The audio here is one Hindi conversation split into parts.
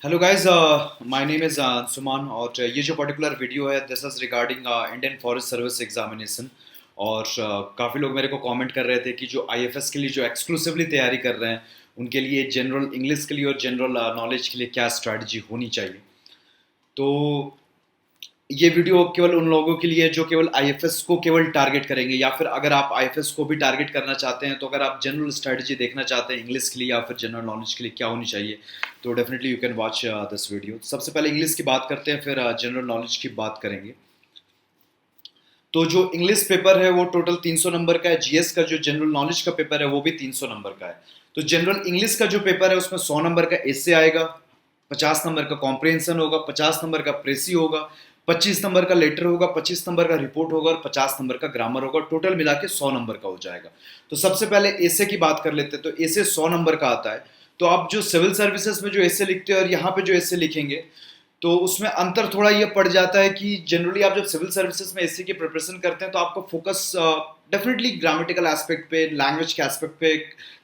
Hello guys, my name is Suman और ये जो पर्टिकुलर वीडियो है this is regarding Indian forest service examination. और काफ़ी लोग मेरे को कमेंट कर रहे थे कि जो आईएफएस के लिए जो एक्सक्लूसिवली तैयारी कर रहे हैं उनके लिए जनरल इंग्लिश के लिए और जनरल नॉलेज के लिए क्या स्ट्रैटेजी होनी चाहिए। तो ये वीडियो केवल उन लोगों के लिए है जो केवल आईएफएस को केवल टारगेट करेंगे, या फिर अगर आप आईएफएस को भी टारगेट करना चाहते हैं तो अगर आप जनरल स्ट्रेटजी देखना चाहते हैं इंग्लिश के लिए या फिर जनरल नॉलेज के लिए क्या होनी चाहिए तो definitely you can watch this video. सबसे पहले इंग्लिश की बात करते हैं, फिर जनरल नॉलेज की बात करेंगे। तो जो इंग्लिश पेपर है वो टोटल 300 नंबर का है। जीएस का जो जनरल नॉलेज का पेपर है वो भी 300 नंबर का है। तो जनरल इंग्लिश का जो पेपर है उसमें 100 नंबर का एसे आएगा, 50 नंबर का कॉम्प्रिहेंशन होगा, 50 नंबर का प्रेसी होगा, 25 नंबर का लेटर होगा, 25 नंबर का रिपोर्ट होगा और 50 नंबर का ग्रामर होगा। टोटल मिला के 100 नंबर का हो जाएगा। तो सबसे पहले एसे की बात कर लेते हैं। तो एसे 100 नंबर का आता है। तो आप जो सिविल सर्विसेज में जो एसे लिखते हो और यहाँ पे जो एसे लिखेंगे तो उसमें अंतर थोड़ा ये पड़ जाता है कि जनरली आप जब सिविल सर्विसेज में एससी की प्रिपरेशन करते हैं तो आपका फोकस डेफिनेटली ग्रामेटिकल एस्पेक्ट पे, लैंग्वेज के एस्पेक्ट पे,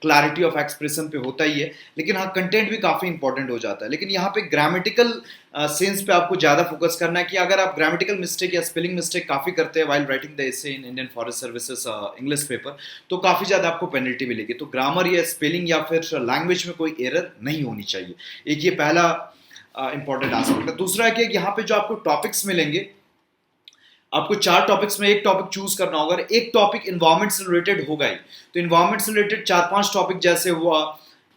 क्लैरिटी ऑफ एक्सप्रेशन पे होता ही है, लेकिन हाँ कंटेंट भी काफ़ी इंपॉर्टेंट हो जाता है। लेकिन यहाँ पे ग्रामेटिकल सेंस पे आपको ज़्यादा फोकस करना है कि अगर आप ग्रामेटिकल मिस्टेक या स्पेलिंग मिस्टेक काफ़ी करते हैं while writing the essay in Indian forest services English paper तो काफ़ी ज़्यादा आपको पेनल्टी मिलेगी। तो ग्रामर या स्पेलिंग या फिर लैंग्वेज में कोई एरर नहीं होनी चाहिए। एक ये पहला इंपॉर्टेंट एस्पेक्ट है। दूसरा है कि यहाँ पे जो आपको टॉपिक्स मिलेंगे, आपको 4 टॉपिक्स में एक टॉपिक चूज करना होगा। एक टॉपिक इन्वायरमेंट से रिलेटेड होगा ही। तो इन्वायरमेंट से रिलेटेड 4-5 टॉपिक जैसे हुआ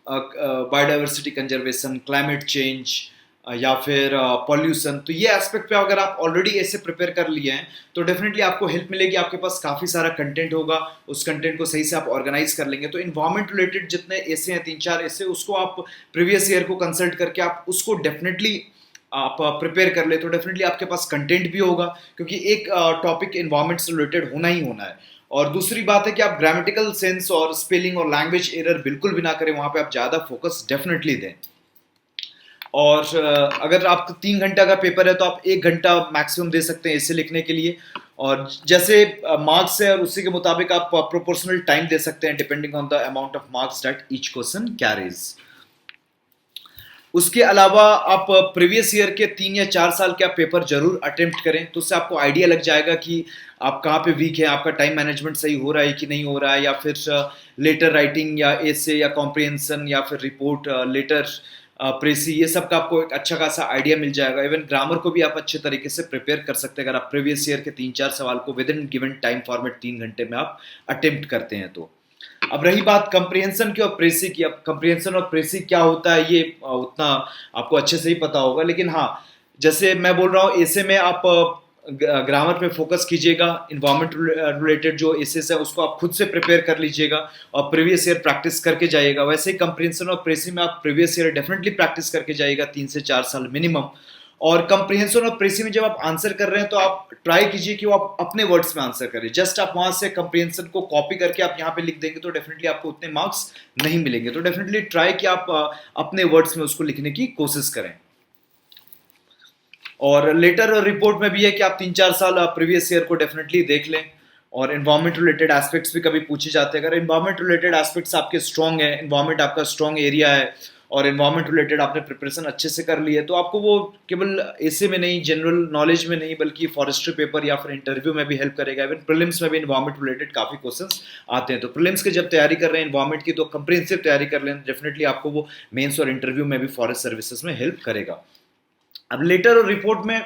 बायोडाइवर्सिटी कंजर्वेशन, क्लाइमेट चेंज या फिर पॉल्यूशन। तो ये एस्पेक्ट पे अगर आप ऑलरेडी ऐसे प्रिपेयर कर लिए हैं तो डेफिनेटली आपको हेल्प मिलेगी। आपके पास काफ़ी सारा कंटेंट होगा, उस कंटेंट को सही से आप ऑर्गेनाइज कर लेंगे। तो इन्वायरमेंट रिलेटेड जितने ऐसे हैं 3-4 ऐसे, उसको आप प्रीवियस ईयर को कंसल्ट करके आप उसको डेफिनेटली आप प्रिपेयर कर ले तो डेफिनेटली आपके पास कंटेंट भी होगा, क्योंकि एक टॉपिक इन्वायरमेंट से रिलेटेड होना ही होना है। और दूसरी बात है कि आप ग्रामेटिकल सेंस और स्पेलिंग और लैंग्वेज एरर बिल्कुल भी ना करें, वहाँ पे आप ज़्यादा फोकस डेफिनेटली दें। और अगर आपको 3 घंटा का पेपर है तो आप 1 घंटा मैक्सिमम दे सकते हैं इसे लिखने के लिए। और जैसे मार्क्स है और उसी के मुताबिक आप प्रोपोर्शनल टाइम दे सकते हैं depending on the amount of marks that each question carries. उसके अलावा आप प्रीवियस ईयर के 3 या 4 साल के आप पेपर जरूर अटेम्प्ट करें, तो उससे आपको आइडिया लग जाएगा कि आप कहाँ पे वीक है, आपका टाइम मैनेजमेंट सही हो रहा है कि नहीं हो रहा है, या फिर लेटर राइटिंग या एसे या कॉम्प्रिहेंशन या फिर रिपोर्ट, लेटर, प्रेसी, ये सब का आपको एक अच्छा खासा आइडिया मिल जाएगा। इवन ग्रामर को भी आप अच्छे तरीके से प्रिपेयर कर सकते हैं अगर आप प्रीवियस ईयर के 3-4 सवाल को with in given time format 3 घंटे में आप अटेम्प्ट करते हैं। तो अब रही बात कंप्रिहेंशन की और प्रेसी की। अब कंप्रिहेंशन और प्रेसी क्या होता है ये उतना आपको अच्छे से ही पता होगा, लेकिन हाँ जैसे मैं बोल रहा हूँ ऐसे में आप ग्रामर पे फोकस कीजिएगा। इन्वायरमेंट रिलेटेड जो एसेस है उसको आप खुद से प्रिपेयर कर लीजिएगा और प्रीवियस ईयर प्रैक्टिस करके जाइएगा। वैसे ही कंप्रिहेंशन और प्रेसी में आप प्रीवियस ईयर डेफिनेटली प्रैक्टिस करके जाइएगा 3 से 4 साल मिनिमम। और कंप्रिहेंशन और प्रेसी में जब आप आंसर कर रहे हैं तो आप ट्राई कीजिए कि वो आप अपने वर्ड्स में आंसर करें। जस्ट आप वहां से कंप्रिहेंशन को कॉपी करके आप यहाँ पे लिख देंगे तो डेफिनेटली आपको उतने मार्क्स नहीं मिलेंगे। तो डेफिनेटली ट्राई कि आप अपने वर्ड्स में उसको लिखने की कोशिश करें। और लेटर और रिपोर्ट में भी है कि आप 3-4 साल प्रीवियस ईयर को डेफिनेटली देख लें। और इन्वायरमेंट रिलेटेड एस्पेक्ट्स भी कभी पूछे जाते हैं। अगर इन्वायरमेंट रिलेटेड एस्पेक्ट्स आपके स्ट्रॉन्ग है, इन्वायरमेंट आपका स्ट्रॉन्ग एरिया है और इन्वायरमेंट रिलेटेड आपने प्रिपरेशन अच्छे से कर ली है, तो आपको वो केवल ऐसे में नहीं, जनरल नॉलेज में नहीं, बल्कि फॉरेस्ट्री पेपर या फिर इंटरव्यू में भी हेल्प करेगा। इवन प्रीलिम्स में भी इन्वायरमेंट रिलेटेड काफ़ी क्वेश्चंस आते हैं। तो प्रीलिम्स की जब तैयारी कर रहे हैं इन्वायरमेंट की तो कंप्रिहेंसिव तैयारी कर लें, डेफिनेटली आपको वो मेंस और इंटरव्यू में भी फॉरेस्ट सर्विसेज में हेल्प करेगा। अब लेटर और रिपोर्ट में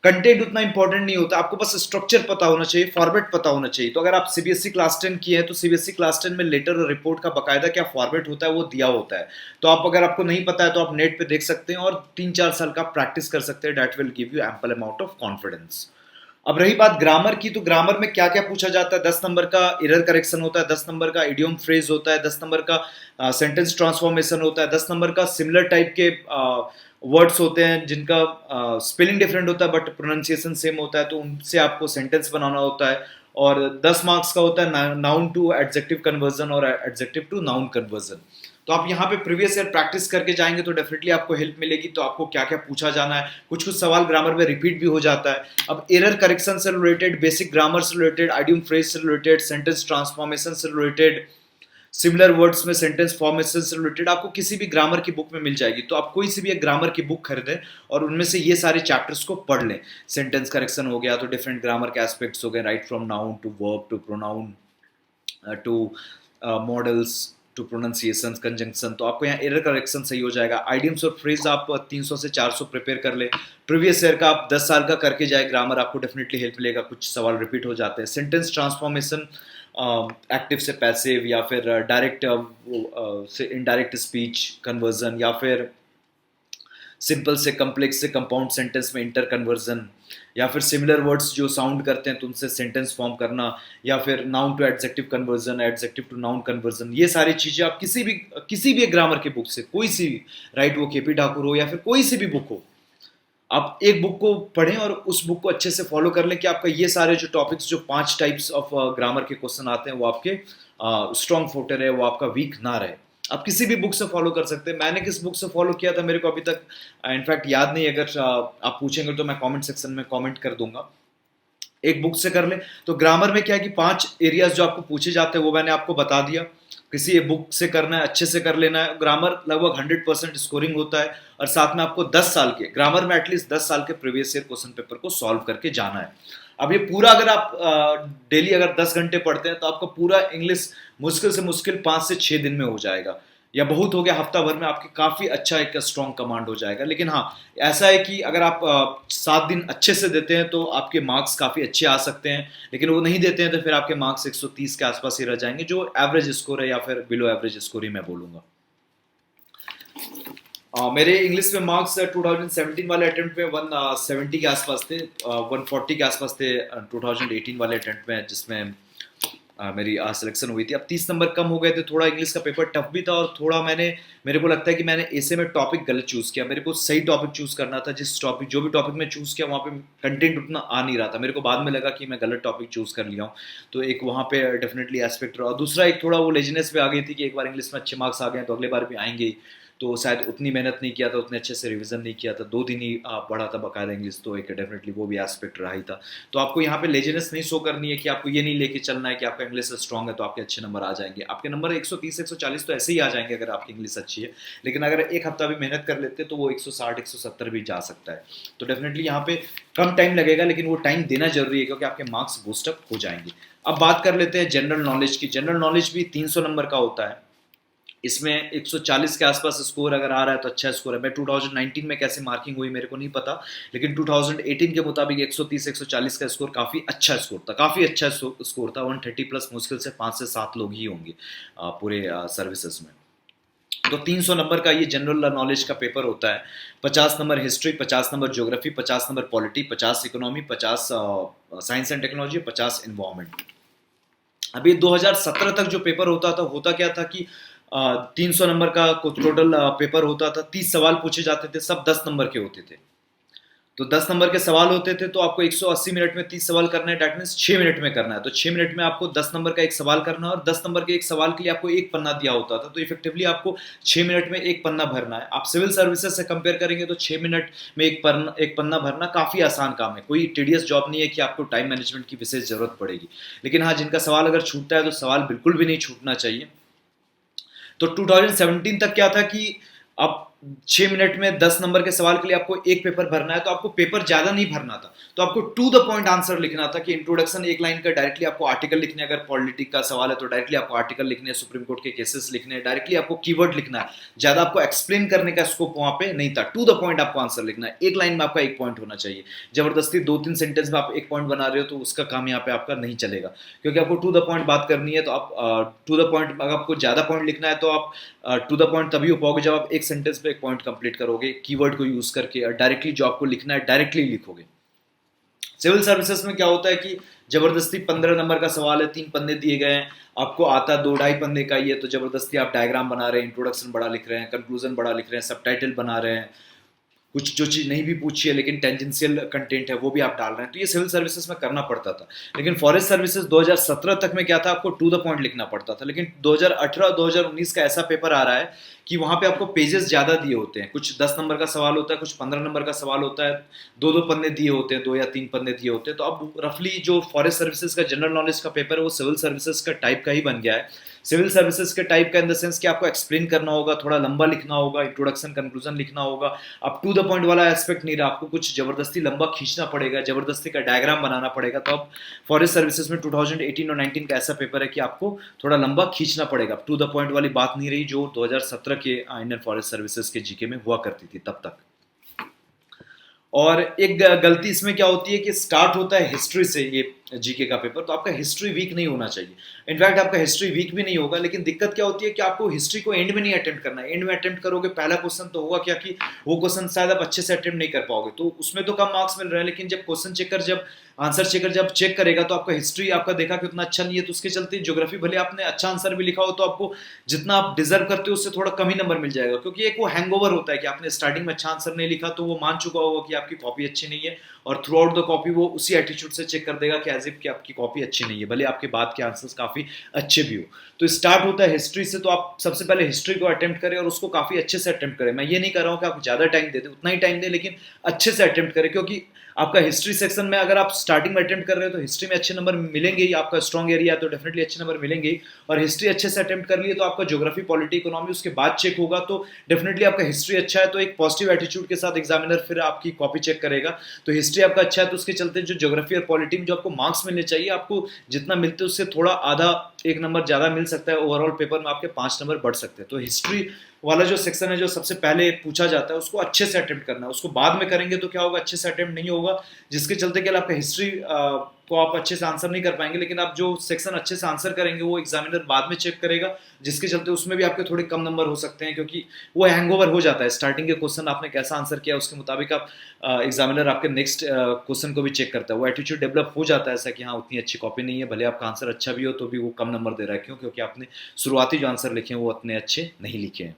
कंटेंट उतना इंपॉर्टेंट नहीं होता, आपको बस स्ट्रक्चर पता होना चाहिए, फॉर्मेट पता होना चाहिए। तो अगर आप सीबीएसई क्लास 10 किए हैं तो सीबीएसई क्लास 10 में लेटर और रिपोर्ट का बकायदा क्या फॉर्मेट होता है वो दिया होता है। तो आप अगर आपको नहीं पता है तो आप नेट पे देख सकते हैं और 3-4 साल का प्रैक्टिस कर सकते हैं। That will give you ample amount of confidence. अब रही बात ग्रामर की, तो ग्रामर में क्या क्या पूछा जाता है। 10 नंबर का एरर करेक्शन होता है, 10 नंबर का इडियम फ्रेज होता है, 10 नंबर का सेंटेंस ट्रांसफॉर्मेशन होता है, 10 नंबर का सिमिलर टाइप के वर्ड्स होते हैं जिनका स्पेलिंग डिफरेंट होता है बट प्रोनाउंसिएशन सेम होता है, तो उनसे आपको सेंटेंस बनाना होता है। और 10 मार्क्स का होता है नाउन टू एडजेक्टिव कन्वर्जन और एडजेक्टिव टू नाउन कन्वर्जन। तो आप यहाँ पे प्रीवियस ईयर प्रैक्टिस करके जाएंगे तो डेफिनेटली आपको हेल्प मिलेगी। तो आपको क्या क्या पूछा जाना है, कुछ कुछ सवाल ग्रामर में रिपीट भी हो जाता है। अब एरर करेक्शन से रिलेटेड, बेसिक ग्रामर से रिलेटेड, आइडियम फ्रेज से रिलेटेड, सेंटेंस ट्रांसफॉर्मेशन से रिलेटेड, सिमिलर वर्ड्स में सेंटेंस फॉर्मेशन से रिलेटेड आपको किसी भी ग्रामर की बुक में मिल जाएगी। तो आप कोई सी भी एक ग्रामर की बुक खरीदें और उनमें से ये सारे चैप्टर्स को पढ़ लें। सेंटेंस करेक्शन हो गया, तो डिफरेंट ग्रामर के एस्पेक्ट्स हो गए, right from noun to verb to pronoun to modals to pronunciation conjunction. तो आपको यहाँ एरर करेक्शन सही हो जाएगा। आइडियम्स और फ्रेज आप 300 से 400 प्रिपेयर कर ले। प्रीवियस ईयर का आप 10 साल का करके जाए ग्रामर, आपको डेफिनेटली हेल्प मिलेगा। कुछ सवाल रिपीट हो जाते हैं। सेंटेंस ट्रांसफॉर्मेशन, एक्टिव से पैसिव या फिर डायरेक्ट से इनडायरेक्ट स्पीच कन्वर्जन, या फिर सिंपल से कम्प्लेक्स से कंपाउंड सेंटेंस में इंटर कन्वर्जन, या फिर सिमिलर वर्ड्स जो साउंड करते हैं तो उनसे सेंटेंस फॉर्म करना, या फिर noun to adjective conversion, adjective to noun conversion. ये सारी चीज़ें आप किसी भी एक ग्रामर की बुक से, कोई सी भी, राइट वो केपी ठाकुर हो या फिर कोई सी भी बुक हो, आप एक बुक को पढ़ें और उस बुक को अच्छे से फॉलो कर लें कि आपका ये सारे जो टॉपिक्स, जो 5 टाइप्स ऑफ ग्रामर के क्वेश्चन आते हैं, वो आपके स्ट्रॉन्ग फोटे रहे, वो आपका वीक ना रहे। आप किसी भी बुक से फॉलो कर सकते हैं। मैंने किस बुक से फॉलो किया था मेरे को अभी तक इनफैक्ट याद नहीं। अगर आप पूछेंगे तो मैं कमेंट सेक्शन में कमेंट कर दूंगा। एक बुक से कर ले। तो ग्रामर में क्या है कि 5 एरियाज जो आपको पूछे जाते हैं वो मैंने आपको बता दिया। किसी एक बुक से करना है, अच्छे से कर लेना है। ग्रामर लगभग 100% स्कोरिंग होता है और साथ में आपको 10 साल के ग्रामर में एटलीस्ट 10 साल के प्रीवियस ईयर क्वेश्चन पेपर को सॉल्व करके जाना है। अब ये पूरा अगर आप डेली अगर 10 घंटे पढ़ते हैं तो आपका पूरा इंग्लिश मुश्किल से मुश्किल 5 से 6 दिन में हो जाएगा, या बहुत हो गया हफ्ता भर में आपके काफ़ी अच्छा एक स्ट्रॉन्ग कमांड हो जाएगा। लेकिन हाँ, ऐसा है कि अगर आप 7 दिन अच्छे से देते हैं तो आपके मार्क्स काफ़ी अच्छे आ सकते हैं, लेकिन वो नहीं देते हैं तो फिर आपके मार्क्स 130 के आसपास ही रह जाएंगे, जो एवरेज स्कोर है या फिर बिलो एवरेज स्कोर ही मैं बोलूँगा। मेरे इंग्लिश में मार्क्स 2017 वाले अटेम्प्ट में 170 के आसपास थे, 140 के आसपास थे 2018 वाले अटेम्प्ट में, जिसमें मेरी सिलेक्शन हुई थी। अब 30 नंबर कम हो गए थे। थोड़ा इंग्लिश का पेपर टफ भी था और थोड़ा मेरे को लगता है कि मैंने ऐसे में टॉपिक गलत चूज़ किया। मेरे को सही टॉपिक चूज़ करना था। जो भी टॉपिक मैं चूज़ किया वहाँ पे कंटेंट उतना आ नहीं रहा था। मेरे को बाद में लगा कि मैं गलत टॉपिक चूज़ कर लिया हूँ, तो एक वहाँ पे डेफिनेटली एस्पेक्ट रहा। और दूसरा एक थोड़ा वो लेजीनेस पे आ गई थी कि एक बार इंग्लिश में अच्छे मार्क्स आ गए तो अगले बार भी आएंगे ही, तो शायद उतनी मेहनत नहीं किया था, उतने अच्छे से रिवीजन नहीं किया था, 2 दिन ही पढ़ा था बकायदा इंग्लिश, तो एक डेफिनेटली वो भी एस्पेक्ट रहा ही था। तो आपको यहाँ पे लेजीनेस नहीं शो करनी है कि आपको ये नहीं लेके चलना है कि आपका इंग्लिश स्ट्रॉन्ग है तो आपके अच्छे नंबर आ जाएंगे। आपके नंबर 130 140 तो ऐसे ही आ जाएंगे अगर आपकी इंग्लिश अच्छी है, लेकिन अगर एक हफ्ता भी मेहनत कर लेते तो वो 160 170 भी जा सकता है। तो डेफिनेटली यहाँ पे कम टाइम लगेगा, लेकिन वो टाइम देना जरूरी है क्योंकि आपके मार्क्स बूस्टअप हो जाएंगे। अब बात कर लेते हैं जनरल नॉलेज की। जनरल नॉलेज भी 300 नंबर का होता है। इसमें 140 के आसपास स्कोर अगर आ रहा है तो अच्छा स्कोर है। मैं 2019 में कैसे मार्किंग हुई मेरे को नहीं पता, लेकिन 2018 के मुताबिक 130 140 का स्कोर काफ़ी अच्छा स्कोर था, काफ़ी अच्छा स्कोर था। 130 प्लस मुश्किल से 5 से 7 लोग ही होंगे पूरे सर्विसेज में। तो 300 नंबर का ये जनरल नॉलेज का पेपर होता है। 50 number history, 50 number geography, 50 number polity, 50 economy, 50 science and technology, 50 environment. अभी 2017 तक जो पेपर होता क्या था कि 300 नंबर का टोटल पेपर होता था। 30 सवाल पूछे जाते थे, सब 10 नंबर के होते थे। तो 10 नंबर के सवाल होते थे तो आपको 180 मिनट में 30 सवाल करना है, डेट मीन्स 6 मिनट में करना है। तो 6 मिनट में आपको 10 नंबर का एक सवाल करना है और 10 नंबर के एक सवाल के लिए आपको एक पन्ना दिया होता था। तो इफेक्टिवली आपको 6 मिनट में एक पन्ना भरना है। आप सिविल सर्विसेज से कंपेयर करेंगे तो 6 मिनट में एक पन्ना भरना काफ़ी आसान काम है। कोई टीडियस जॉब नहीं है कि आपको टाइम मैनेजमेंट की विशेष जरूरत पड़ेगी। लेकिन हाँ, जिनका सवाल अगर छूटता है तो सवाल बिल्कुल भी नहीं छूटना चाहिए। तो 2017 तक क्या था कि अब 6 मिनट में 10 नंबर के सवाल के लिए आपको एक पेपर भरना है, तो आपको पेपर ज्यादा नहीं भरना था। तो आपको टू द पॉइंट आंसर लिखना था कि इंट्रोडक्शन एक लाइन का, डायरेक्टली आपको आर्टिकल लिखने, अगर पॉलिटिक का सवाल है तो डायरेक्टली आपको आर्टिकल लिखने, सुप्रीम कोर्ट के केसेस लिखने, डायरेक्टली आपको कीवर्ड लिखना है। ज्यादा आपको एक्सप्लेन करने का स्कोप वहां पे नहीं था। टू द पॉइंट आपको आंसर लिखना है। एक लाइन में आपका एक पॉइंट होना चाहिए। जबरदस्ती 2-3 सेंटेंस में आप एक पॉइंट बना रहे हो तो उसका काम यहाँ पे आपका नहीं चलेगा, क्योंकि आपको टू द पॉइंट बात करनी है। तो आप टू द पॉइंट, अगर आपको ज्यादा पॉइंट लिखना है तो आप टू द पॉइंट तभी हो पाओगे जब आप एक सेंटेंस पे एक पॉइंट कंप्लीट करोगे, कीवर्ड को यूज करके, और डायरेक्टली जो आपको लिखना है डायरेक्टली लिखोगे। सिविल सर्विसेज में क्या होता है कि जबरदस्ती 15 नंबर का सवाल है, 3 पन्ने दिए गए हैं, आपको आता 2-2.5 पन्ने का ही है, तो जबरदस्ती आप डायग्राम बना रहे हैं, इंट्रोडक्शन बड़ा लिख रहे हैं, कंक्लूजन बड़ा लिख रहे हैं, सबटाइटल बना रहे हैं, कुछ जो चीज़ नहीं भी पूछी है लेकिन टेंजेंशियल कंटेंट है वो भी आप डाल रहे हैं। तो ये सिविल सर्विसेज में करना पड़ता था। लेकिन फॉरेस्ट सर्विसेज 2017 तक में क्या था, आपको टू द पॉइंट लिखना पड़ता था। लेकिन 2018 2019 का ऐसा पेपर आ रहा है कि वहाँ पे आपको पेजेस ज़्यादा दिए होते हैं। कुछ 10 नंबर का सवाल होता है, कुछ 15 नंबर का सवाल होता है, 2-2 पन्ने दिए होते हैं, 2 या 3 पन्ने दिए होते हैं। तो अब रफली जो फॉरेस्ट सर्विसेज का जनरल नॉलेज का पेपर है वो सिविल सर्विसेज का टाइप का ही बन गया है। सिविल सर्विसेज के टाइप का इन द सेंस कि आपको एक्सप्लेन करना होगा, थोड़ा लंबा लिखना होगा, इंट्रोडक्शन कंक्लूजन लिखना होगा, अब टू द पॉइंट वाला एस्पेक्ट नहीं रहा, आपको कुछ जबरदस्ती लंबा खींचना पड़ेगा, जबरदस्ती का डायग्राम बनाना पड़ेगा। तो अब फॉरेस्ट सर्विसेज में 2018 और 19 का ऐसा पेपर है कि आपको थोड़ा लंबा खींचना पड़ेगा, टू द पॉइंट वाली बात नहीं रही जो 2017 के इंडियन फॉरेस्ट सर्विसेज के जीके में हुआ करती थी तब तक। और एक गलती इसमें क्या होती है कि स्टार्ट होता है हिस्ट्री से ये जीके का पेपर, तो आपका हिस्ट्री वीक नहीं होना चाहिए। इनफैक्ट आपका हिस्ट्री वीक भी नहीं होगा, लेकिन दिक्कत क्या होती है कि आपको हिस्ट्री को एंड में नहीं अटेम्प्ट करना है। एंड में अटेम्प्ट करोगे पहला क्वेश्चन तो होगा क्या कि वो क्वेश्चन शायद आप अच्छे से अटेम्प्ट नहीं कर पाओगे, तो उसमें तो कम मार्क्स मिल रहे हैं। लेकिन जब क्वेश्चन चेकर जब आंसर चेकर जब चेक करेगा तो आपका हिस्ट्री आपका देखा कि उतना अच्छा नहीं है, तो उसके चलते ज्योग्राफी भले आपने अच्छा आंसर भी लिखा हो तो आपको जितना आप डिजर्व करते हो उससे थोड़ा कम ही नंबर मिल जाएगा, क्योंकि एक वो हैंगओवर होता है कि आपने स्टार्टिंग में अच्छा आंसर नहीं लिखा तो वो मान चुका होगा कि आपकी कॉपी अच्छी नहीं है, और थ्रू आउट द कॉपी वो उसी एटीट्यूड से चेक कर देगा कि एज इफ कि आपकी कॉपी अच्छी नहीं है, भले आपके बाद के आंसर्स काफी अच्छे भी हो। तो स्टार्ट होता है हिस्ट्री से, तो आप सबसे पहले हिस्ट्री को अटेम्प्ट करें और उसको काफी अच्छे से अटेम्प्ट करें। मैं ये नहीं कर रहा हूँ कि आप ज्यादा टाइम दे दें, उतना ही टाइम दें, लेकिन अच्छे से अटेम्प्ट करें, क्योंकि आपका हिस्ट्री सेक्शन में अगर आप स्टार्टिंग में अटेम्प्ट कर रहे हो तो हिस्ट्री में अच्छे नंबर मिलेंगे ही, आपका स्ट्रॉन्ग एरिया है तो डेफिनेटली अच्छे नंबर मिलेंगे ही। और हिस्ट्री अच्छे से अटेम्प्ट कर लिए तो आपका ज्योग्राफी, पॉलिटी, इकोनॉमी उसके बाद चेक होगा, तो डेफिनेटली आपका हिस्ट्री अच्छा है तो एक पॉजिटिव एटीट्यूड के साथ एग्जामिनर फिर आपकी कॉपी चेक करेगा। तो हिस्ट्री आपका अच्छा है तो उसके चलते जो ज्योग्राफी और पॉलिटी में जो आपको मार्क्स मिलने चाहिए, आपको जितना मिलते हैं उससे थोड़ा आधा एक नंबर ज्यादा मिल सकता है, ओवरऑल पेपर में आपके 5 नंबर बढ़ सकते हैं। तो हिस्ट्री वाला जो सेक्शन है जो सबसे पहले पूछा जाता है उसको अच्छे से अटेम्प्ट करना है, उसको बाद में करेंगे तो क्या होगा, अच्छे से अटेम्प्ट नहीं होगा, जिसके चलते क्या आपका हिस्ट्री को आप अच्छे से आंसर नहीं कर पाएंगे। लेकिन आप जो सेक्शन अच्छे से आंसर करेंगे वो एग्जामिनर बाद में चेक करेगा, जिसके चलते उसमें भी आपके थोड़े कम नंबर हो सकते हैं, क्योंकि वो हैंगओवर हो जाता है। स्टार्टिंग के क्वेश्चन आपने कैसा आंसर किया उसके मुताबिक आप एग्जामिनर आपके नेक्स्ट क्वेश्चन को भी चेक करता है, वो एटीट्यूड डेवलप हो जाता है ऐसा कि हाँ उतनी अच्छी कॉपी नहीं है, भले आपका आंसर अच्छा भी हो तो भी वो कम नंबर दे रहा है। क्यों? क्योंकि आपने शुरुआती जो आंसर लिखे हैं वो उतने अच्छे नहीं लिखे हैं।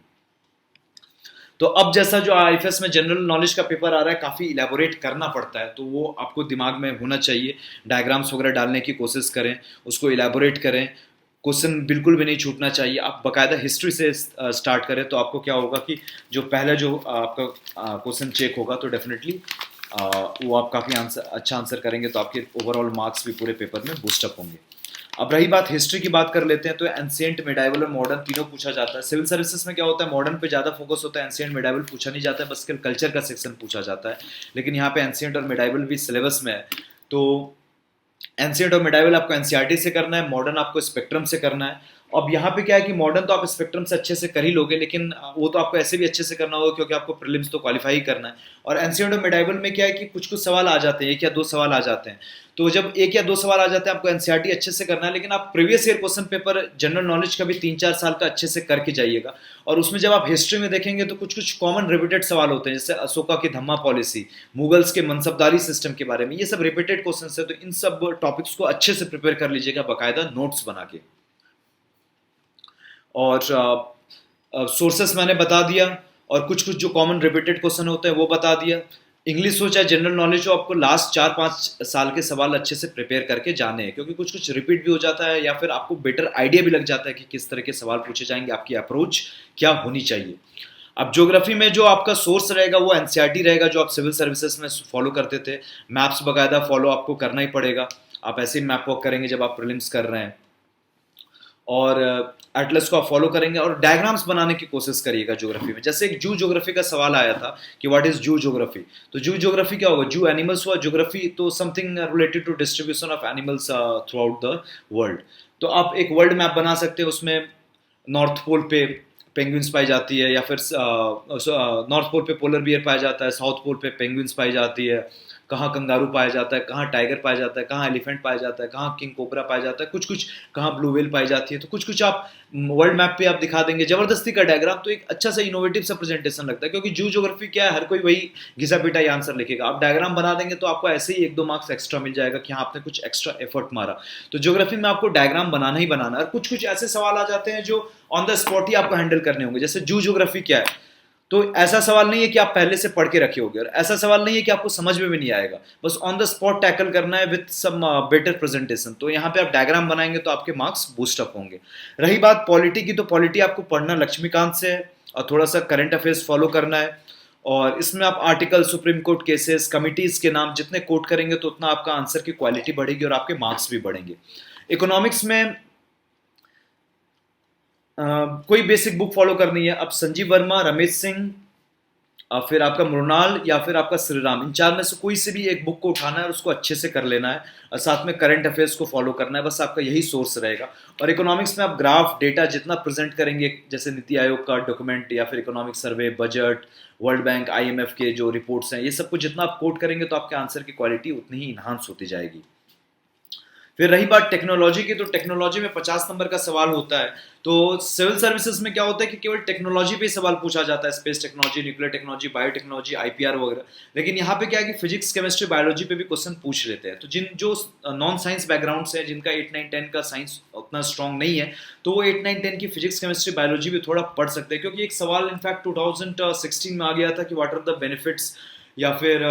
तो अब जैसा जो आईएफएस में जनरल नॉलेज का पेपर आ रहा है काफ़ी इलेबोरेट करना पड़ता है, तो वो आपको दिमाग में होना चाहिए। डायग्राम्स वगैरह डालने की कोशिश करें, उसको इलेबोरेट करें, क्वेश्चन बिल्कुल भी नहीं छूटना चाहिए। आप बाकायदा हिस्ट्री से स्टार्ट करें तो आपको क्या होगा कि जो पहला जो आपका क्वेश्चन चेक होगा तो डेफिनेटली वो आप काफ़ी अच्छा आंसर करेंगे, तो आपके ओवरऑल मार्क्स भी पूरे पेपर में बूस्टअप होंगे। अब रही बात हिस्ट्री की बात कर लेते हैं, तो एंशिएंट, मिडाइवल और मॉडर्न तीनों पूछा जाता है। सिविल सर्विसेज में क्या होता है, मॉडर्न पे ज़्यादा फोकस होता है, एंशिएंट मिडाइवल पूछा नहीं जाता है, बस कल्चर का सेक्शन पूछा जाता है। लेकिन यहाँ पे एंशिएंट और मिडाइवल भी सिलेबस में है, तो एंशिएंट और मिडाइवल आपको एनसीईआरटी से करना है, मॉडर्न आपको स्पेक्ट्रम से करना है। अब यहाँ पे क्या है कि मॉडर्न तो आप स्पेक्ट्रम से अच्छे से कर ही लोगे, लेकिन वो तो आपको ऐसे भी अच्छे से करना होगा क्योंकि आपको प्रीलिम्स तो क्वालिफाई ही करना है। और एनसीईआरटी और मिडाइवल में क्या है कि कुछ कुछ सवाल आ जाते हैं, एक या दो सवाल आ जाते हैं, तो जब एक या दो सवाल आ जाते हैं आपको एनसीईआरटी अच्छे से करना है, लेकिन आप previous year question paper general knowledge का भी 3-4 साल का अच्छे से करके जाइएगा। और उसमें जब आप हिस्ट्री में देखेंगे तो कुछ कुछ कॉमन रिपीटेड सवाल होते हैं, जैसे अशोका की धम्मा पॉलिसी, मुगल्स के मनसबदारी सिस्टम के बारे में, ये सब रिपीटेड क्वेश्चन है। तो इन सब टॉपिक्स को अच्छे से प्रिपेयर कर लीजिएगा बाकायदा नोट्स बना के। और सोर्सेस मैंने बता दिया, और कुछ कुछ जो कॉमन रिपीटेड क्वेश्चन होते हैं वो बता दिया। इंग्लिश हो चाहे जनरल नॉलेज हो, आपको लास्ट 4-5 साल के सवाल अच्छे से प्रिपेयर करके जाने हैं, क्योंकि कुछ कुछ रिपीट भी हो जाता है या फिर आपको बेटर आइडिया भी लग जाता है कि किस तरह के सवाल पूछे जाएंगे, आपकी अप्रोच क्या होनी चाहिए। अब ज्योग्राफी में जो आपका सोर्स रहेगा वो एनसीईआरटी रहेगा, जो आप सिविल सर्विसेज में फॉलो करते थे। मैप्स बकायदा फॉलो आपको करना ही पड़ेगा, आप ऐसे ही मैप वर्क करेंगे जब आप प्रीलिम्स कर रहे हैं, और एटलस को आप फॉलो करेंगे और डायग्राम्स बनाने की कोशिश करिएगा ज्योग्राफी में। जैसे एक जू ज्योग्राफी का सवाल आया था कि व्हाट इज जू ज्योग्राफी, तो जू ज्योग्राफी क्या होगा, जू एनिमल्स हुआ, ज्योग्राफी तो something related to distribution of animals throughout the world. तो आप एक वर्ल्ड मैप बना सकते हैं, उसमें नॉर्थ पोल पे पेंगुइन्स पाई जाती है, या फिर नॉर्थ पोल पे पोलर बियर पाया जाता है, साउथ पोल पे पेंगुइन्स पाई जाती है, कहाँ कंगारू पाया जाता है, कहाँ टाइगर पाया जाता है, कहाँ एलिफेंट पाया जाता है, कहाँ किंग कोबरा पाया जाता है, कुछ कुछ कहाँ ब्लू व्हेल पाई जाती है। तो कुछ कुछ आप वर्ल्ड मैप पे आप दिखा देंगे, जबरदस्ती का डायग्राम, तो एक अच्छा सा इनोवेटिव सा प्रेजेंटेशन लगता है। क्योंकि जू ज्योग्राफी क्या है, हर कोई वही घिसा पिटा आंसर लिखेगा, आप डायग्राम बना देंगे तो आपको ऐसे ही 1-2 मार्क्स एक्स्ट्रा मिल जाएगा कि हाँ आपने कुछ एक्स्ट्रा एफर्ट मारा। तो ज्योग्राफी में आपको डायग्राम बनाना ही बनाना है। और कुछ कुछ ऐसे सवाल आ जाते हैं जो ऑन द स्पॉट ही आपको हैंडल करने होंगे। जैसे जू ज्योग्राफी क्या है, तो ऐसा सवाल नहीं है कि आप पहले से पढ़ के रखे होगे, और ऐसा सवाल नहीं है कि आपको समझ में भी नहीं आएगा, बस ऑन द स्पॉट टैकल करना है विद सम बेटर प्रेजेंटेशन। तो यहाँ पे आप डायग्राम बनाएंगे तो आपके मार्क्स बूस्ट अप होंगे। रही बात पॉलिटी की, तो पॉलिटी आपको पढ़ना लक्ष्मीकांत से है और थोड़ा सा करंट अफेयर्स फॉलो करना है, और इसमें आप article, supreme court cases, committees के नाम जितने कोट करेंगे तो उतना आपका आंसर की क्वालिटी बढ़ेगी और आपके मार्क्स भी बढ़ेंगे। इकोनॉमिक्स में कोई बेसिक बुक फॉलो करनी है। अब संजीव वर्मा, रमेश सिंह, फिर आपका मृणाल या फिर आपका श्रीराम, इन चार में से कोई से भी एक बुक को उठाना है और उसको अच्छे से कर लेना है, और साथ में करंट अफेयर्स को फॉलो करना है। बस आपका यही सोर्स रहेगा। और इकोनॉमिक्स में आप ग्राफ डेटा जितना प्रेजेंट करेंगे, जैसे नीति आयोग का डॉक्यूमेंट या फिर economic survey, budget, world bank, IMF के जो रिपोर्ट्स हैं, ये सब कुछ जितना आप कोट करेंगे तो आपके आंसर की क्वालिटी उतनी ही इन्हांस होती जाएगी। फिर रही बात टेक्नोलॉजी की, तो टेक्नोलॉजी में 50 नंबर का सवाल होता है। तो सिविल सर्विसेज में क्या होता है कि केवल टेक्नोलॉजी पे ही सवाल पूछा जाता है, space technology, nuclear technology, biotechnology, IPR वगैरह। लेकिन यहाँ पे क्या है कि फिजिक्स, केमिस्ट्री, बायोलॉजी पे भी क्वेश्चन पूछ लेते हैं। तो जो नॉन साइंस बैकग्राउंड से है, जिनका 8, 9, 10 का साइंस उतना स्ट्रॉन्ग नहीं है, तो वो 8, 9, 10 की फिजिक्स, केमिस्ट्री, बायोलॉजी भी थोड़ा पढ़ सकते हैं। क्योंकि एक सवाल इनफैक्ट 2016 में आ गया था कि व्हाट आर द बेनिफिट्स या फिर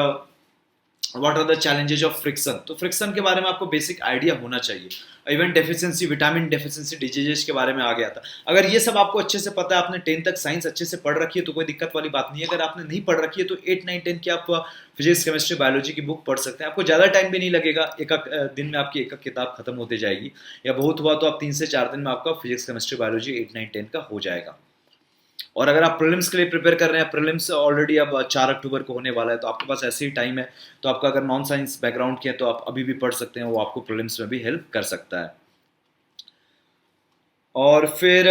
what are the challenges of friction. तो फ्रिक्शन के बारे में आपको बेसिक आइडिया होना चाहिए। Even deficiency, vitamin deficiency diseases के बारे में आ गया था। अगर ये सब आपको अच्छे से पता है, आपने 10 तक साइंस अच्छे से पढ़ रखी है, तो कोई दिक्कत वाली बात नहीं है। अगर आपने नहीं पढ़ रखी है तो 8, 9, 10 की आप फिजिक्स, केमिस्ट्री, बायोलॉजी की बुक पढ़ सकते हैं। आपको ज़्यादा टाइम भी नहीं लगेगा, एक दिन में आपकी एक किताब खत्म होती जाएगी, या बहुत हुआ तो आप 3 से 4 दिन में आपका फिजिक्स, केमिस्ट्री, बायोलॉजी 8, 9, 10 का हो जाएगा। और अगर आप प्रीलिम्स के लिए प्रिपेयर कर रहे हैं, प्रीलिम्स ऑलरेडी अब 4 अक्टूबर को होने वाला है, तो आपके पास ऐसे ही टाइम है। तो आपका अगर नॉन साइंस बैकग्राउंड की है तो आप अभी भी पढ़ सकते हैं, वो आपको प्रीलिम्स में भी हेल्प कर सकता है। और फिर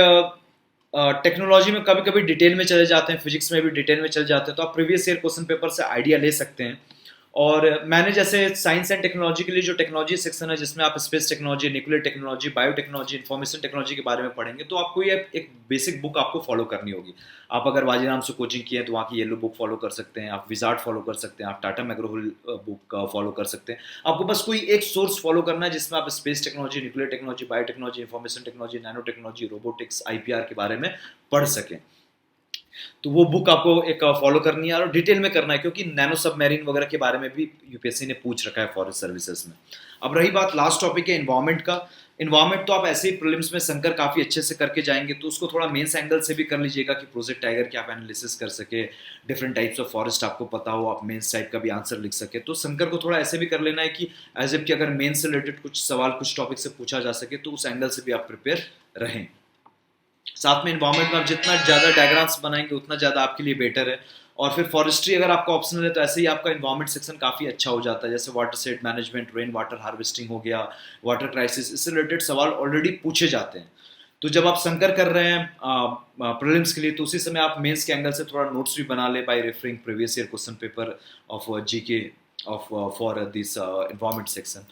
टेक्नोलॉजी में कभी कभी डिटेल में चले जाते हैं, फिजिक्स में भी डिटेल में चले जाते हैं, तो आप प्रीवियस ईयर क्वेश्चन पेपर से आइडिया ले सकते हैं। और मैंने जैसे साइंस एंड टेक्नोलॉजी के लिए जो टेक्नोलॉजी सेक्शन है, जिसमें आप space technology, nuclear technology, biotechnology, information technology के बारे में पढ़ेंगे, तो आपको ये एक बेसिक बुक आपको फॉलो करनी होगी। आप अगर वाजीराम से कोचिंग किए हैं तो वहाँ की येलो बुक फॉलो कर सकते हैं, आप विजार्ड फॉलो कर सकते हैं, आप टाटा मैग्रो-हिल बुक फॉलो कर सकते हैं। आपको बस कोई एक सोर्स फॉलो करना है जिसमें आप space technology, nuclear technology, biotechnology, information technology, nano technology, robotics, IPR के बारे में पढ़ सकें। तो वो बुक आपको एक फॉलो करनी है और डिटेल में करना है, क्योंकि नैनो सबमरीन वगैरह के बारे में भी यूपीएससी ने पूछ रखा है फॉरेस्ट सर्विसेज में। अब रही बात लास्ट टॉपिक है इन्वायरमेंट का। इन्वायरमेंट तो आप ऐसे ही प्रीलिम्स में शंकर काफ़ी अच्छे से करके जाएंगे, तो उसको थोड़ा मेंस एंगल से भी कर लीजिएगा कि प्रोजेक्ट टाइगर की आप एनालिसिस कर सके, डिफरेंट टाइप्स ऑफ फॉरेस्ट आपको पता हो, आप मेंस टाइप का भी आंसर लिख सके। तो शंकर को थोड़ा ऐसे भी कर लेना है कि एज इफ कि अगर मेंस से रिलेटेड कुछ सवाल कुछ टॉपिक से पूछा जा सके, तो उस एंगल से भी आप प्रिपेयर रहें। साथ में इन्वायरमेंट में आप जितना ज़्यादा डायग्राम्स बनाएंगे उतना ज़्यादा आपके लिए बेटर है। और फिर फॉरेस्ट्री अगर आपका ऑप्शनल है तो ऐसे ही आपका इन्वायरमेंट सेक्शन काफ़ी अच्छा हो जाता है। जैसे water set management, rain water harvesting हो गया, वाटर क्राइसिस, इससे रिलेटेड सवाल ऑलरेडी पूछे जाते हैं। तो जब आप संकर कर रहे हैं प्रीलिम्स के लिए, तो उसी समय आप मेंस के एंगल से थोड़ा नोट्स भी बना ले bye referring previous year question paper of GK of for this environment section.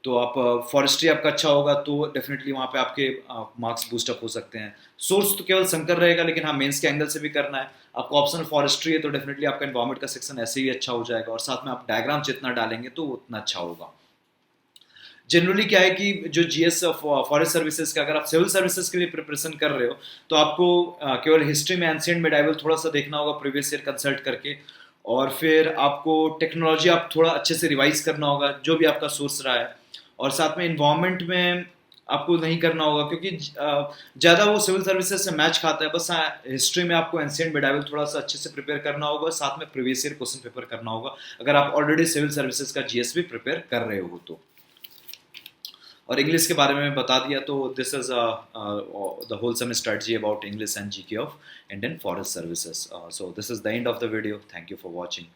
तो आप फॉरेस्ट्री आपका अच्छा होगा तो डेफिनेटली वहाँ पे आपके मार्क्स बूस्टअप हो सकते हैं। सोर्स तो केवल संकर रहेगा, लेकिन हाँ मेंस के एंगल से भी करना है। आपको ऑप्शनल फॉरेस्ट्री है तो डेफिनेटली आपका इन्वायरमेंट का सेक्शन ऐसे ही अच्छा हो जाएगा, और साथ में आप डायग्राम जितना डालेंगे तो उतना अच्छा होगा। जनरली क्या है कि जो जीएस फॉरेस्ट सर्विसेज का, अगर आप सिविल सर्विसेज के लिए प्रिपरेशन कर रहे हो, तो आपको केवल हिस्ट्री में एंशिएंट मेडाइवल थोड़ा सा देखना होगा प्रीवियस ईयर कंसल्ट करके। और फिर आपको टेक्नोलॉजी आप थोड़ा अच्छे से रिवाइज करना होगा, जो भी आपका सोर्स रहा है। और साथ में इन्वायरमेंट में आपको नहीं करना होगा, क्योंकि ज़्यादा वो सिविल सर्विसेज से मैच खाता है। बस हिस्ट्री में आपको एंशिएंट मेडाइवल थोड़ा सा अच्छे से प्रिपेयर करना होगा, साथ में प्रीवियस ईयर क्वेश्चन पेपर करना होगा, अगर आप ऑलरेडी सिविल सर्विसेज का जीएस भी प्रिपेयर कर रहे हो तो। और इंग्लिश के बारे में बता दिया, तो this is the wholesome strategy about English and GK of Indian forest services. So this is the end of the video. Thank you for watching.